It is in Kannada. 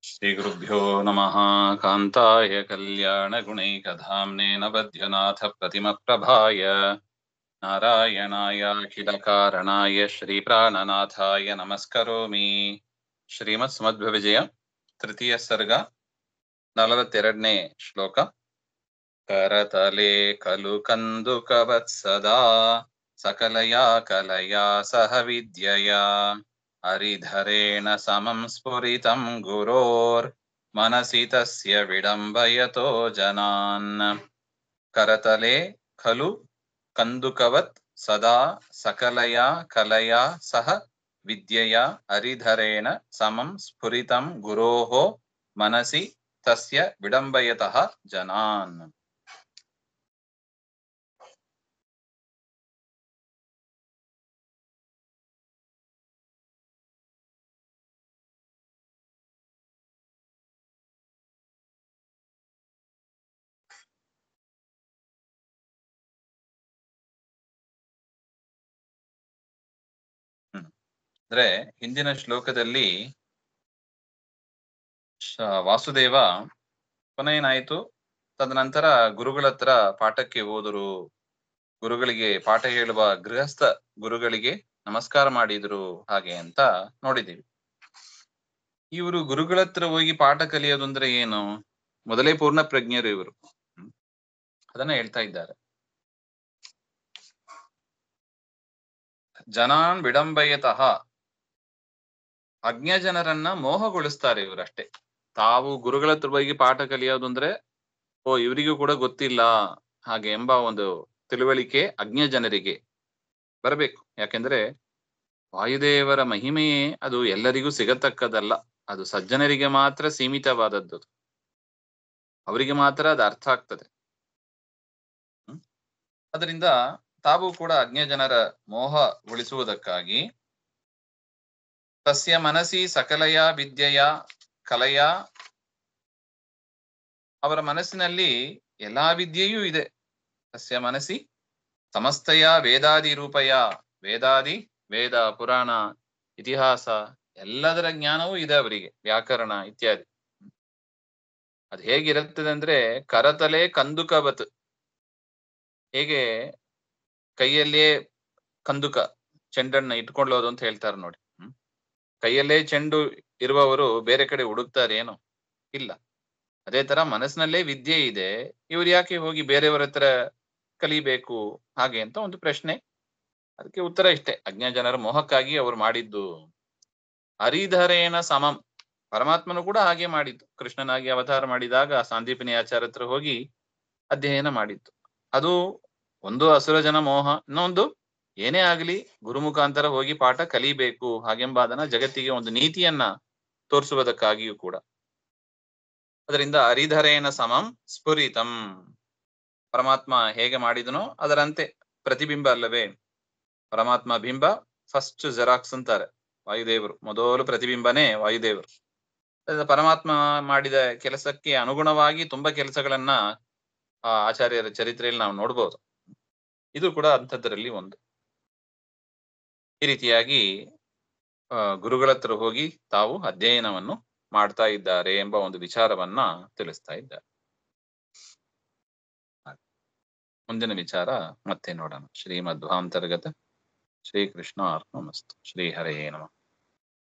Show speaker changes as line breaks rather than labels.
श्रीगुरुभ्यो नमः। कान्ताय कल्याणगुणैकधाम्ने नवद्यनाथ प्रतिमप्रभाय नारायणायाखिलकारणाय श्रीप्राणनाथाय नमस्करोमि। ಶ್ರೀಮತ್ ಸಮಧ್ವ ವಿಜಯ ತೃತೀಯ ಸರ್ಗ 42ನೇ ಶ್ಲೋಕ. ಕರತಲೆ ಕಲು ಕಂದುಕವತ್ಸದಾ ಸಕಲಯಾ ಕಲಯಾ ಸಹ ವಿದ್ಯಯಾ ಹರಿಧರೇಣ ಸಮಂ ಸ್ಫುರಿತಂ ಗುರೋರ್ ಮನಸಿ ತಸ್ಯ ವಿಡಂಬಯತೋ ಜನಾನ್. ಕರತಲೆ ಖಲು ಕಂದುಕವತ್ ಸದಾ ಸಕಲಯಾ ಕಲಯಾ ಸಹ ವಿದ್ಯೆಯಾ ಹರಿಧರೇಣ ಸಮಂ ಸ್ಫುರಿತಂ ಗುರೋಃ ಮನಸಿ ತಸ್ಯ ವಿಡಂಬಯತಃ ಜನಾನ್. ಅಂದ್ರೆ ಹಿಂದಿನ ಶ್ಲೋಕದಲ್ಲಿ ವಾಸುದೇವ ಕೊನೆಯೇನಾಯಿತು, ತದನಂತರ ಗುರುಗಳ ಹತ್ರ ಪಾಠಕ್ಕೆ ಹೋದರು, ಗುರುಗಳಿಗೆ ಪಾಠ ಹೇಳುವ ಗೃಹಸ್ಥ ಗುರುಗಳಿಗೆ ನಮಸ್ಕಾರ ಮಾಡಿದ್ರು ಹಾಗೆ ಅಂತ ನೋಡಿದ್ದೀವಿ. ಇವರು ಗುರುಗಳ ಹತ್ರ ಹೋಗಿ ಪಾಠ ಕಲಿಯೋದು ಅಂದ್ರೆ ಏನು? ಮೊದಲೇ ಪೂರ್ಣ ಪ್ರಜ್ಞರು ಇವರು. ಅದನ್ನ ಹೇಳ್ತಾ ಇದ್ದಾರೆ. ಜನಾನ್ ವಿಡಂಬಯತಃ, ಅಜ್ಞ ಜನರನ್ನ ಮೋಹಗೊಳಿಸ್ತಾರೆ ಇವರಷ್ಟೇ. ತಾವು ಗುರುಗಳ ಹತ್ರ ಹೋಗಿ ಪಾಠ ಕಲಿಯೋದು ಅಂದ್ರೆ ಓ ಇವರಿಗೂ ಕೂಡ ಗೊತ್ತಿಲ್ಲ ಹಾಗೆ ಎಂಬ ಒಂದು ತಿಳುವಳಿಕೆ ಅಜ್ಞ ಜನರಿಗೆ ಬರಬೇಕು. ಯಾಕೆಂದ್ರೆ ವಾಯುದೇವರ ಮಹಿಮೆಯೇ ಅದು ಎಲ್ಲರಿಗೂ ಸಿಗತಕ್ಕದಲ್ಲ, ಅದು ಸಜ್ಜನರಿಗೆ ಮಾತ್ರ ಸೀಮಿತವಾದದ್ದು, ಅವರಿಗೆ ಮಾತ್ರ ಅದು ಅರ್ಥ ಆಗ್ತದೆ. ಅದರಿಂದ ತಾವು ಕೂಡ ಅಜ್ಞ ಜನರ ಮೋಹ ಉಳಿಸುವುದಕ್ಕಾಗಿ ತಸ್ಯ ಮನಸಿ ಸಕಲಯ ವಿದ್ಯೆಯ ಕಲೆಯ, ಅವರ ಮನಸ್ಸಿನಲ್ಲಿ ಎಲ್ಲಾ ವಿದ್ಯೆಯೂ ಇದೆ. ತಸ್ಯ ಮನಸಿ ಸಮಸ್ತಯ ವೇದಾದಿ ರೂಪಯ, ವೇದಾದಿ ವೇದ ಪುರಾಣ ಇತಿಹಾಸ ಎಲ್ಲದರ ಜ್ಞಾನವೂ ಇದೆ ಅವರಿಗೆ, ವ್ಯಾಕರಣ ಇತ್ಯಾದಿ. ಅದು ಹೇಗಿರುತ್ತದೆ ಅಂದ್ರೆ ಕರತಲೆ ಕಂದುಕವತ್, ಹೇಗೆ ಕೈಯಲ್ಲೇ ಕಂದುಕ ಚೆಂಡನ್ನ ಇಟ್ಕೊಳ್ಳೋದು ಅಂತ ಹೇಳ್ತಾರೆ ನೋಡಿ. ಕೈಯಲ್ಲೇ ಚೆಂಡು ಇರುವವರು ಬೇರೆ ಕಡೆ ಹುಡುಕ್ತಾರೆ ಏನೋ? ಇಲ್ಲ. ಅದೇ ತರ ಮನಸ್ಸಿನಲ್ಲೇ ವಿದ್ಯೆ ಇದೆ, ಇವ್ರು ಯಾಕೆ ಹೋಗಿ ಬೇರೆಯವರ ಹತ್ರ ಕಲಿಬೇಕು ಹಾಗೆ ಅಂತ ಒಂದು ಪ್ರಶ್ನೆ. ಅದಕ್ಕೆ ಉತ್ತರ ಇಷ್ಟೇ, ಅಜ್ಞ ಜನರ ಮೋಹಕ್ಕಾಗಿ ಅವರು ಮಾಡಿದ್ದು. ಹರಿಧರೇಣ ಸಮಂ, ಪರಮಾತ್ಮನು ಕೂಡ ಹಾಗೆ ಮಾಡಿದ್ದು. ಕೃಷ್ಣನಾಗಿ ಅವತಾರ ಮಾಡಿದಾಗ ಸಾಂದೀಪನಿ ಆಚಾರ್ಯ ಹತ್ರ ಹೋಗಿ ಅಧ್ಯಯನ ಮಾಡಿದ್ದು. ಅದು ಒಂದು ಅಸುರ ಜನ ಮೋಹ, ಇನ್ನೊಂದು ಏನೇ ಆಗಲಿ ಗುರು ಮುಖಾಂತರ ಹೋಗಿ ಪಾಠ ಕಲಿಬೇಕು ಹಾಗೆಂಬ ಅದನ್ನ ಜಗತ್ತಿಗೆ ಒಂದು ನೀತಿಯನ್ನ ತೋರಿಸುವುದಕ್ಕಾಗಿಯೂ ಕೂಡ. ಅದರಿಂದ ಹರಿಧರೇಣ ಸಮಂ ಸ್ಫುರಿತಂ, ಪರಮಾತ್ಮ ಹೇಗೆ ಮಾಡಿದನೋ ಅದರಂತೆ ಪ್ರತಿಬಿಂಬ ಅಲ್ಲವೇ? ಪರಮಾತ್ಮ ಬಿಂಬ ಫಸ್ಟ್ ಜೆರಾಕ್ಸ್ ಅಂತಾರೆ ವಾಯುದೇವರು, ಮೊದಲು ಪ್ರತಿಬಿಂಬನೇ ವಾಯುದೇವರು. ಪರಮಾತ್ಮ ಮಾಡಿದ ಕೆಲಸಕ್ಕೆ ಅನುಗುಣವಾಗಿ ತುಂಬಾ ಕೆಲಸಗಳನ್ನ ಆ ಆಚಾರ್ಯರ ಚರಿತ್ರೆಯಲ್ಲಿ ನಾವು ನೋಡ್ಬೋದು. ಇದು ಕೂಡ ಅಂಥದ್ರಲ್ಲಿ ಒಂದು. ಈ ರೀತಿಯಾಗಿ ಗುರುಗಳ ಹತ್ರ ಹೋಗಿ ತಾವು ಅಧ್ಯಯನವನ್ನು ಮಾಡ್ತಾ ಇದ್ದಾರೆ ಎಂಬ ಒಂದು ವಿಚಾರವನ್ನ ತಿಳಿಸ್ತಾ ಇದ್ದಾರೆ. ಮುಂದಿನ ವಿಚಾರ ಮತ್ತೆ ನೋಡೋಣ. ಶ್ರೀಮಧ್ವಾಂತರ್ಗತ ಶ್ರೀಕೃಷ್ಣ ಅರ್ಪಣಮಸ್ತು. ಶ್ರೀ ಹರೇ ನಮಃ.